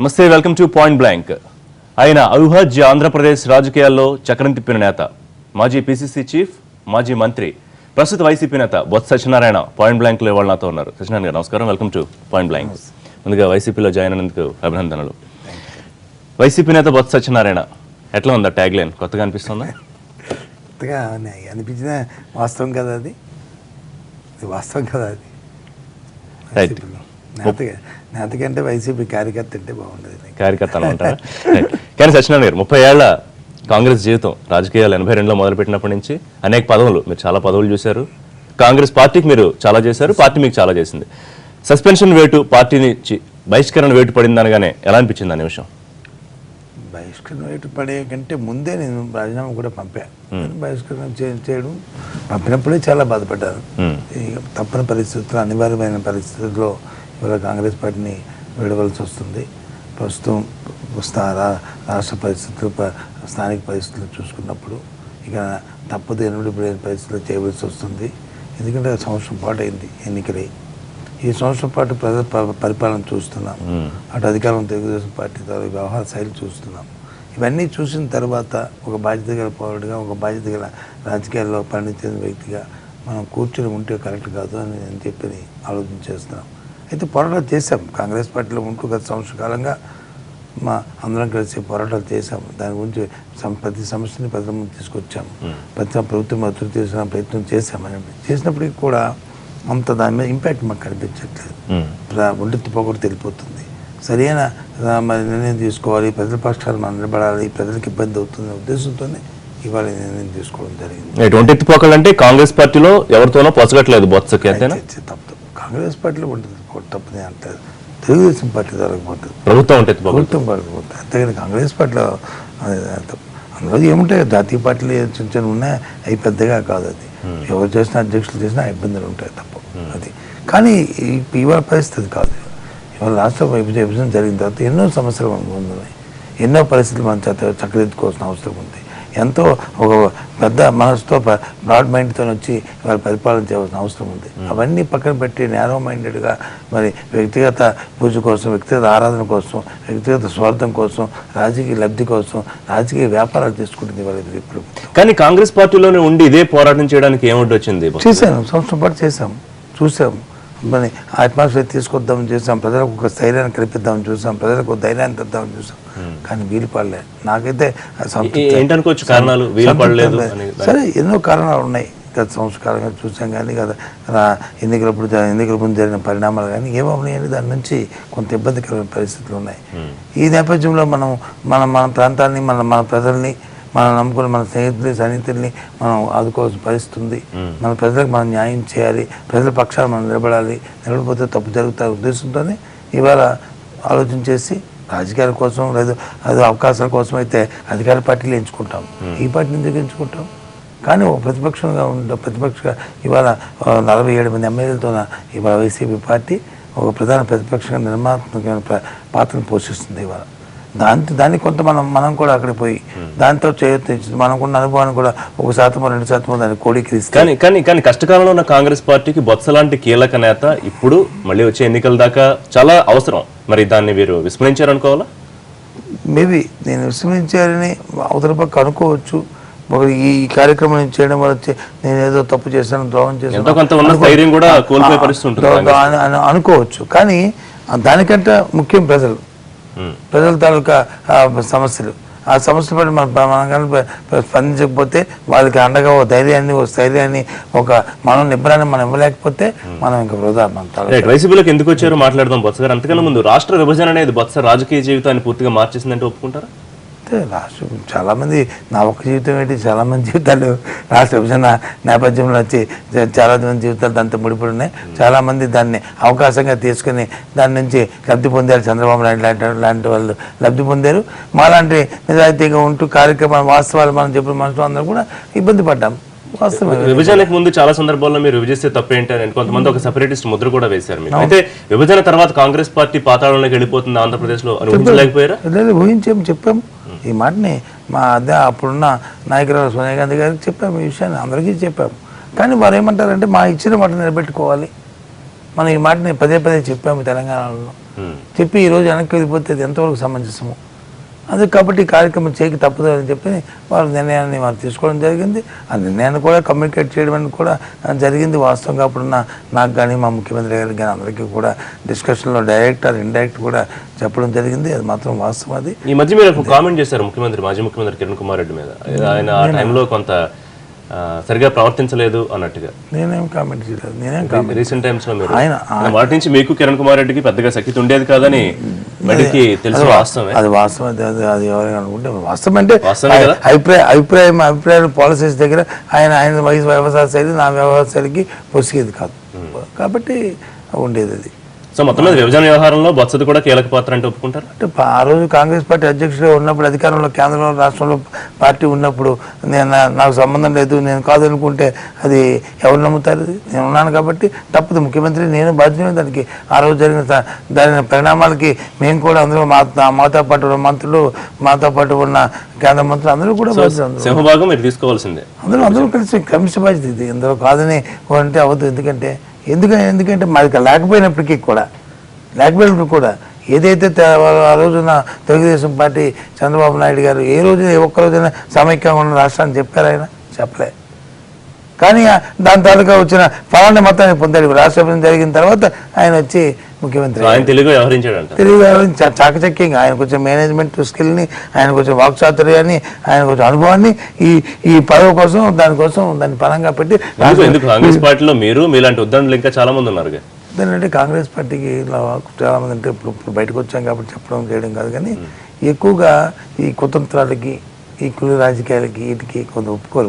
నమస్తే, welcome to point blank. ఆయన అవిభాజ్య ఆంధ్రప్రదేశ్ రాజకీయాల్లో చక్రం తిప్పిన నేత, మాజీ పిసిసి చీఫ్, మాజీ మంత్రి, ప్రస్తుత వైసీపీ నేత బొత్స సత్యనారాయణ పాయింట్ బ్లాంక్ లో ఇవాళ నాతో ఉన్నారు. సత్యనారాయణ గారు నమస్కారం, వెల్కమ్ టు పాయింట్ బ్లాంక్. ముందుగా వైసీపీలో జాయిన్ అయినందుకు అభినందనలు. వైసీపీ నేత బొత్స సత్యనారాయణ, ఎట్లా ఉందా ట్యాగ్ లైన్? కొత్తగా అనిపిస్తుందా? కొత్తగా అనిపించిన వాస్తవం కదా, అది వాస్తవం కదా. అది నేతకంటే వైసీపీ కార్యకర్త అంటే బాగుండదు. కార్యకర్త అంటారా? కానీ సత్యనారాయణ గారు 30 ఏళ్ల కాంగ్రెస్ జీవితం, రాజకీయాలు 82లో మొదలుపెట్టినప్పటి నుంచి అనేక పదవులు, మీరు చాలా పదవులు చూశారు. కాంగ్రెస్ పార్టీకి మీరు చాలా చేశారు, పార్టీ మీకు చాలా చేసింది. సస్పెన్షన్ వేటు, పార్టీ నుంచి బహిష్కరణ వేటు పడింది అనగానే ఎలా అనిపించింది ఆ నిమిషం? బహిష్కరణ వేటు పడే కంటే ముందే నేను రాజీనామా కూడా పంపాను. బహిష్కరణ చేయడం పంపినప్పుడే చాలా బాధపడ్డాను. తప్పని పరిస్థితుల్లో, అనివార్యమైన పరిస్థితుల్లో ఇవాళ కాంగ్రెస్ పార్టీని విడవలసి వస్తుంది. ప్రస్తుతం రాష్ట్ర పరిస్థితులు, స్థానిక పరిస్థితులు చూసుకున్నప్పుడు ఇక తప్పదు, ఎనిమిది పరిస్థితులు చేయవలసి వస్తుంది. ఎందుకంటే సంవత్సరం పాటు అయింది ఎన్నికలై. ఈ సంవత్సరం పాటు ప్రజల పరిపాలన చూస్తున్నాం, అటు అధికారం తెలుగుదేశం పార్టీ ద్వారా వ్యవహార శైలి చూస్తున్నాం. ఇవన్నీ చూసిన తర్వాత ఒక బాధ్యత గల పౌరుడిగా, ఒక బాధ్యత గల రాజకీయాల్లో పండించిన వ్యక్తిగా మనం కూర్చొని ఉంటే కరెక్ట్ కాదు అని నేను చెప్పి ఆలోచన చేస్తున్నాం. అయితే పోరాటాలు చేశాం, కాంగ్రెస్ పార్టీలో ఉంటూ గత సంవత్సర కాలంగా అందరం కలిసి పోరాటాలు చేశాము. దాని గురించి ప్రతి సమస్యని ప్రజల ముందు తీసుకొచ్చాము. ప్రతి ప్రభుత్వం అభివృద్ధి చేసిన ప్రయత్నం చేశామని చేసినప్పటికీ కూడా అంత దాని మీద ఇంపాక్ట్ మాకు కనిపించట్లేదు. ఒంటెత్తి పోగొట్టు తెలిపోతుంది. సరైన నిర్ణయం తీసుకోవాలి, ప్రజల పక్షాలు మనం నిలబడాలి, ప్రజలకు ఇబ్బంది అవుతున్న ఉద్దేశంతోనే ఇవాళ నిర్ణయం తీసుకోవడం జరిగింది. ఒంటెత్తి పోకలు అంటే కాంగ్రెస్ పార్టీలో ఎవరితోనో పొసగట్లేదు బొత్సకి, తప్పు. కాంగ్రెస్ పార్టీలో ఉంటుంది తప్పని అంటారు, తెలుగుదేశం పార్టీ ద్వారా పోతుంది, ప్రభుత్వం పడిపోతుంది. అంతేగాని కాంగ్రెస్ పార్టీలో అందులో ఏముంటాయి, జాతీయ పార్టీలు చిన్న చిన్న ఉన్నాయి, అవి పెద్దగా కాదు. అది ఎవరు చేసినా, అధ్యక్షులు చేసినా ఇబ్బందులు ఉంటాయి తప్ప. అది కానీ ఇవాళ పరిస్థితి కాదు. ఇవాళ రాష్ట్ర విభజన జరిగిన తర్వాత ఎన్నో సమస్యలు మనకు ఉన్నాయి, ఎన్నో పరిస్థితులు మనం చక్కదిద్దుకోవాల్సిన అవసరం ఉంది. ఎంతో ఒక పెద్ద మనసుతో, బ్రాడ్ మైండ్తో వచ్చి వాళ్ళ పరిపాలన చేయవలసిన అవసరం ఉంది. అవన్నీ పక్కన పెట్టి నేరో మైండెడ్గా మరి వ్యక్తిగత పూజ కోసం, వ్యక్తిగత ఆరాధన కోసం, వ్యక్తిగత స్వార్థం కోసం, రాజకీయ లబ్ధి కోసం రాజకీయ వ్యాపారాలు తీసుకుంటుంది వాళ్ళు ఇప్పుడు. కానీ కాంగ్రెస్ పార్టీలోనే ఉండి ఇదే పోరాటం చేయడానికి ఏమిటి వచ్చింది? చేశాను, సంవత్సరం పాటు చేశాము, చూసాము. మరి అట్మాస్ఫియర్ తీసుకొద్దామని చూసాం, ప్రజలకు ఒక స్థైర్యాన్ని కల్పిద్దామని చూసాం, ప్రజలకు ఒక ధైర్యాన్ని తెద్దామని చూసాం. కానీ వీలు పడలేదు. నాకైతే కారణాలు సరే, ఎన్నో కారణాలు ఉన్నాయి. గత సంవత్సరాలుగా చూసాం. కానీ కదా ఎన్నికల ముందు జరిగిన పరిణామాలు కానీ ఏమవునాయని దాని నుంచి కొంత ఇబ్బందికరమైన పరిస్థితులు ఉన్నాయి. ఈ నేపథ్యంలో మన ప్రాంతాన్ని, మన ప్రజల్ని, మనం నమ్ముకుని మన సన్నిహితుల్ని మనం ఆదుకోవాల్సిన పరిస్థితి ఉంది. మన ప్రజలకు మనం న్యాయం చేయాలి, ప్రజల పక్షాలు మనం నిలబడిపోతే తప్పు జరుగుతాయి ఉద్దేశంతోనే ఇవాళ ఆలోచన చేసి రాజకీయాల కోసం లేదా అదే అవకాశాల కోసం అయితే అధికార పార్టీలు ఎంచుకుంటాం, ఈ పార్టీని ఎందుకు ఎంచుకుంటాం? కానీ ఒక ప్రతిపక్షంగా ఇవాళ 47 మంది ఎమ్మెల్యేలతో ఇవాళ వైసీపీ పార్టీ ఒక ప్రధాన ప్రతిపక్షంగా నిర్మాణాత్మకమైన పాత్రను పోషిస్తుంది. ఇవాళ దాన్ని కొంత మనం కూడా అక్కడ పోయి దాంతో చేయొచ్చు. మనకున్న అనుభవాన్ని కూడా 1% 2% దాన్ని కోడీకరిస్తాం. కానీ కష్టకాలంలో ఉన్న కాంగ్రెస్ పార్టీకి బొత్స లాంటి కీలక నేత ఇప్పుడు మళ్ళీ వచ్చే ఎన్నికల దాకా చాలా అవసరం. మరి దాన్ని మీరు విస్మరించారనుకోవాలా? మేబీ నేను విస్మరించారని అవతల పక్క అనుకోవచ్చు. ఈ కార్యక్రమం చేయడం వల్ల నేను ఏదో తప్పు చేశాను, ద్రోహం చేశాను అనుకోవచ్చు. కానీ దానికంటే ముఖ్యం ప్రజల తాలూకా సమస్యలు. ఆ సమస్యల పడి మనం స్పందించకపోతే వాళ్ళకి అండగా ఓ ధైర్యాన్ని, ఓ స్థైర్యాన్ని, ఒక మనం నిబ్బరాన్ని మనం ఇవ్వలేకపోతే మనం ఇంకా వృధా. వైసీపీలోకి ఎందుకు వచ్చారో మాట్లాడదాం బొత్స గారు. అంతకన్నా ముందు రాష్ట్ర విభజన అనేది బొత్స రాజకీయ జీవితాన్ని పూర్తిగా మార్చేసిందంటే ఒప్పుకుంటారా? రాష్ట్రం చాలామంది, నా ఒక్క జీవితం ఏంటి, చాలామంది జీవితాలు రాష్ట్ర విభజన నేపథ్యంలో వచ్చి చాలా మంది జీవితాలు దాంతో ముడిపడి ఉన్నాయి. చాలామంది దాన్ని అవకాశంగా తీసుకుని దాని నుంచి లబ్ధి పొందారు. చంద్రబాబు నాయుడు లాంటి వాళ్ళు లబ్ధి పొందారు. మాలాంటి నిజాయితీగా ఉంటూ కార్యక్రమాలు, వాస్తవాలు మనం చెప్పిన మనుషులు అందరూ కూడా ఇబ్బంది పడ్డాం. విభజనకు ముందు చాలా సందర్భాల్లో మీరు విభజిస్తే తప్పేంటని కొంతమంది ఒక సెపరేటిస్ట్ ముద్ర కూడా వేశారు. మీరు అయితే విభజన తర్వాత కాంగ్రెస్ పార్టీ పాతాళంలోకి వెళ్ళిపోతుంది ఆంధ్రప్రదేశ్ లో అని ఊహించలేకపోయారా? ఊహించాము, చెప్పాము. ఈ మాటని అప్పుడున్న నాయకురాలు సోనియా గాంధీ గారికి చెప్పాము, ఈ విషయాన్ని అందరికీ చెప్పాము. కానీ వారు ఏమంటారంటే మా ఇచ్చిన మాట నిలబెట్టుకోవాలి, మనం ఈ మాటని పదే చెప్పాము తెలంగాణలో. చెప్పి ఈరోజు వెనక్కి వెళ్ళిపోతే అది ఎంతవరకు సమంజసము. అది కాబట్టి ఈ కార్యక్రమం చేయక తప్పదు అని చెప్పి వారి నిర్ణయాన్ని వారు తీసుకోవడం జరిగింది. ఆ నిర్ణయాన్ని కూడా కమ్యూనికేట్ చేయడం అనేది కూడా జరిగింది. వాస్తవంగా అప్పుడున్న నాకు కానీ మా ముఖ్యమంత్రి గారికి కానీ అందరికీ కూడా డిస్కషన్లో డైరెక్ట్ ఆర్ ఇండైరెక్ట్ కూడా చెప్పడం జరిగింది. అది మాత్రం వాస్తవం. అది ఈ మధ్య మీరు కామెంట్ చేశారు మాజీ ముఖ్యమంత్రి కిరణ్ కుమార్ రెడ్డి మీద, ఆయన ఆ టైంలో కొంత సరిగా ప్రవర్తించలేదు అన్నట్టుగా. నేనేం కామెంట్ చేయలేదు. నేనేం కామెంట్ రీసెంట్ టైమ్స్ లో మీరు ఆయన వాటి నుంచి మీకు కిరణ్ కుమార్ రెడ్డికి పెద్దగా శక్తి ఉండేది కాదని బయటికి తెలిసి వాస్తవమే. అది వాస్తవం. అది ఎవరైనా అనుకుంటే వాస్తవం అంటే వాస్తవమే కదా. అభిప్రాయం పాలసీస్ దగ్గర ఆయన వయసు వ్యవసాయ శైలి నా వ్యవహార శైలికి పొసిగేది కాదు కాబట్టి ఉండేది అది. సో మొత్తం మీద విభజన వ్యవహారంలో బొత్సది కూడా కీలక పాత్ర అంటే ఒప్పుకుంటారు. అంటే ఆ రోజు కాంగ్రెస్ పార్టీ అధ్యక్షుడిగా ఉన్నప్పుడు, అధికారంలో కేంద్రంలో రాష్ట్రంలో పార్టీ ఉన్నప్పుడు నాకు సంబంధం లేదు నేను కాదు అనుకుంటే అది ఎవరు నమ్ముతారు? నేను ఉన్నాను కాబట్టి తప్పదు. ముఖ్యమంత్రి నేను బాధ్యత దానికి. ఆ రోజు జరిగిన దాని పరిణామాలకి మేము కూడా అందులో మాతో పాటు ఉన్న మంత్రులు, మాతో పాటు ఉన్న కేంద్ర మంత్రులు అందరూ కూడా సింహభాగం మీరు తీసుకోవాల్సిందే. అందరూ కలిసి బాధ్యత ఇది. ఇందులో కాదని అంటే అవ్వదు. ఎందుకంటే మాది లేకపోయినప్పటికీ కూడా ఏదైతే ఆ రోజున తెలుగుదేశం పార్టీ చంద్రబాబు నాయుడు గారు ఏ రోజున ఒక్కరోజైనా సమైక్యంగా ఉన్న రాష్ట్రాన్ని చెప్పారు? ఆయన చెప్పలే. కానీ దాని తాలూకా వచ్చిన ఫలాన్ని మొత్తాన్ని పొందాడు. రాష్ట్ర విభజన జరిగిన తర్వాత ఆయన వచ్చి ముఖ్యమంత్రి తెలుగు వ్యవహరించి చాకచక్యంగా ఆయన కొంచెం మేనేజ్మెంట్ స్కిల్ని, ఆయన కొంచెం వాక్చాతుర్యాన్ని, ఆయన కొంచెం అనుభవాన్ని ఈ పదవి కోసం దాన్ని పరంగా పెట్టి కాంగ్రెస్ పార్టీలో మీరు మీలాంటి ఉద్దండులు ఇంకా చాలా మంది ఉన్నారు. అంటే కాంగ్రెస్ పార్టీకి ఇలా చాలా మంది అంటే ఇప్పుడు బయటకు వచ్చాం కాబట్టి చెప్పడం చేయడం కాదు, కానీ ఎక్కువగా ఈ కుతంత్రాలకి, ఈ కుల రాజకీయాలకి వీటికి కొంత ఒప్పుకోరు.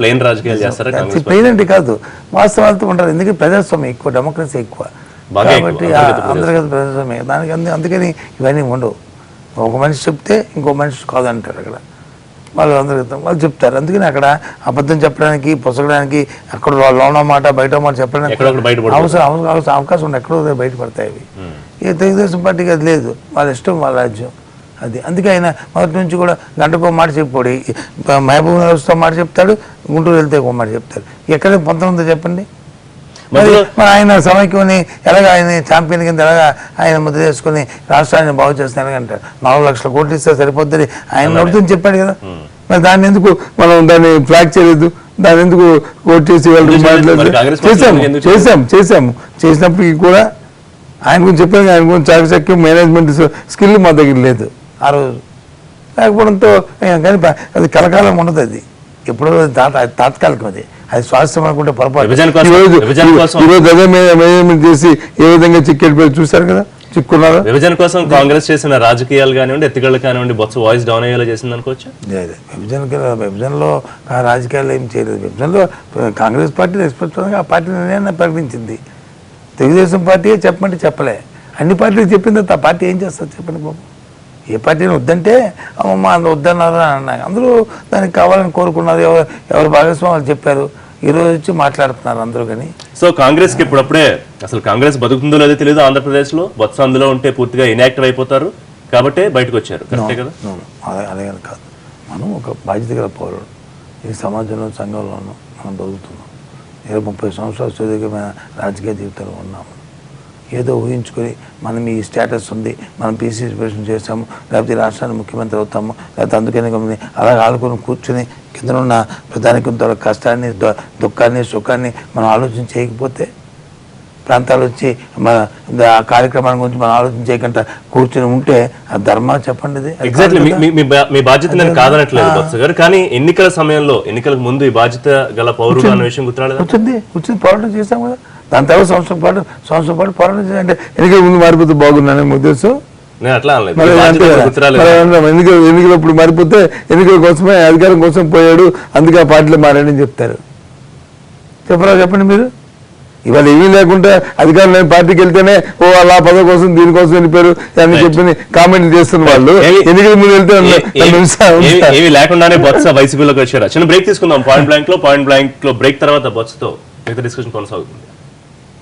ప్లెయిన్ అంటే కాదు, వాస్తవాలతో ఉంటారు. ఎందుకంటే ప్రజాస్వామ్యం ఎక్కువ, డెమోక్రసీ ఎక్కువ కాబట్టి అంతర్గత ప్రజాస్వామ్యం. అందుకని ఇవన్నీ ఉండవు. ఒక మనిషి చెప్తే ఇంకో మనిషి కాదంటారు. అక్కడ వాళ్ళు చెప్తారు. అందుకని అక్కడ అబద్ధం చెప్పడానికి, పొసగడానికి, అక్కడ లోన మాట బయట మాట చెప్పడానికి అవకాశం ఉంది. ఎక్కడో బయటపడతాయి అవి. ఏ తెలుగుదేశం పార్టీకి అది లేదు. వాళ్ళ ఇష్టం, వాళ్ళ రాజ్యం అది. అందుకే ఆయన మొదటి నుంచి కూడా గంటకో మాట చెప్పాడు. మహబూబ్ నగర్ మాట చెప్తాడు, గుంటూరు వెళ్తే ఒక మాట చెప్తాడు. ఎక్కడ పొంతం ఉందో చెప్పండి. మరి ఆయన సమైక్యని ఎలాగ ఆయన ఛాంపియన్ కింద ఎలాగా ఆయన ముద్ర చేసుకుని రాష్ట్రాన్ని బాగు చేస్తాను అంటారు. 4 లక్షల కోట్లు ఇస్తే సరిపోద్దని ఆయన నడుతుంది చెప్పాడు కదా. మరి దాన్ని ఎందుకు మనం దాన్ని ఫ్లాగ్ చేయలేదు? దాన్ని ఎందుకు కోట్ చేసి చేసినప్పటికీ కూడా ఆయన గురించి చెప్పాను. ఆయన గురించి చాకచక్యం, మేనేజ్మెంట్ స్కిల్ మా దగ్గర లేదు ఆ రోజు. లేకపోవడంతో కానీ అది కలకాలం ఉండదు. అది ఎప్పుడో తాత్కాలికం. అది స్వాస్థ్యం అనుకుంటే పొరపాటు. ఈరోజు అదే మేనేజ్మెంట్ చేసి ఏ విధంగా చిక్కెళ్ళిపోయి చూశారు కదా, చిక్కున్నారు. విభజన కోసం కాంగ్రెస్ చేసిన రాజకీయాలు కానివ్వండి, ఎత్తుగడలు కానివ్వండి, బొత్స వాయిస్ డౌన్ అయ్యేలా చేసింది అనుకోవచ్చు. విభజనలో రాజకీయాలు ఏం చేయలేదు. విభజనలో కాంగ్రెస్ పార్టీ నిష్పక్షంగా ఆ పార్టీ నిర్ణయాన్ని ప్రకటించింది. తెలుగుదేశం పార్టీ చెప్పమంటే చెప్పలే. అన్ని పార్టీలు చెప్పిన తర్వాత ఆ పార్టీ ఏం చేస్తారు చెప్పండి బాబు. ఏ పార్టీని వద్దంటే అమ్మమ్మ వద్దన్నారు అని అన్నారు. అందరూ దానికి కావాలని కోరుకున్నారు. ఎవరు భాగస్వాములు చెప్పారు. ఈరోజు వచ్చి మాట్లాడుతున్నారు అందరూ. కానీ సో కాంగ్రెస్కి ఇప్పుడప్పుడే అసలు కాంగ్రెస్ బతుకుతుందో లేదో తెలియదు. ఆంధ్రప్రదేశ్లో బొత్స అందులో ఉంటే పూర్తిగా ఇన్యాక్టివ్ అయిపోతారు కాబట్టి బయటకు వచ్చారు. కరెక్టే కదా? అలాగే కాదు. మనం ఒక బాధ్యత గల పౌరుడు. ఈ సమాజంలో, సంఘంలోనూ మనం బతుకుతున్నాం. 20-30 సంవత్సరాలు సుదీర్ఘమైన రాజకీయ జీవితంలో ఉన్నాము. ఏదో ఊహించుకొని మనం ఈ స్టేటస్ ఉంది, మనం పీసీసీ ప్రెసిడెంట్ చేస్తాము, లేకపోతే ఈ రాష్ట్రానికి ముఖ్యమంత్రి అవుతాము, లేకపోతే అందుకని అలాగ ఆడుకొని కూర్చుని కింద ఉన్న ప్రధానికి కష్టాన్ని, దుఃఖాన్ని, సుఖాన్ని మనం ఆలోచన చేయకపోతే, ప్రాంతాలు వచ్చి మన ఆ కార్యక్రమాల గురించి మనం ఆలోచన చేయకుండా కూర్చొని ఉంటే ఆ ధర్మా చెప్పండి. ఎగ్జాక్ట్లీ మీ బాధ్యత నేను కాదనట్లేదు బొత్స గారు, కానీ ఎన్నికల సమయంలో, ఎన్నికలకు ముందు ఈ బాధ్యత గల పౌరుడు అన్న విషయం గుర్తురాలేదు. కూర్చొని పోరాటం చేస్తాం కదా. దాని తర్వాత సంవత్సరం పాటు పోరాటం చేయాలంటే ఎన్నికల ముందు మారిపోతే బాగున్నాను ఉద్దేశం. ఎన్నికలప్పుడు మారిపోతే ఎన్నికల కోసమే, అధికారం కోసం పోయాడు, అందుకే ఆ పార్టీలో మారాడని చెప్తారు. చెప్పండి మీరు. ఇవాళ ఏమీ లేకుండా అధికారం లేని పార్టీకి వెళ్తేనే అలా పదవి కోసం దీనికోసం వెళ్ళిపోయారు అని చెప్పి కామెంట్ చేస్తున్న వాళ్ళు ఎన్నికల ముందు వెళ్తే ఏమీ లేకుండానే బొత్స వైసీపీలోకి వచ్చారు. చిన్న బ్రేక్ తీసుకుందాం. పాయింట్ బ్లాంక్ లో బ్రేక్ తర్వాత బొత్సతో మిగతా డిస్కషన్ కొనసాగుతుంది.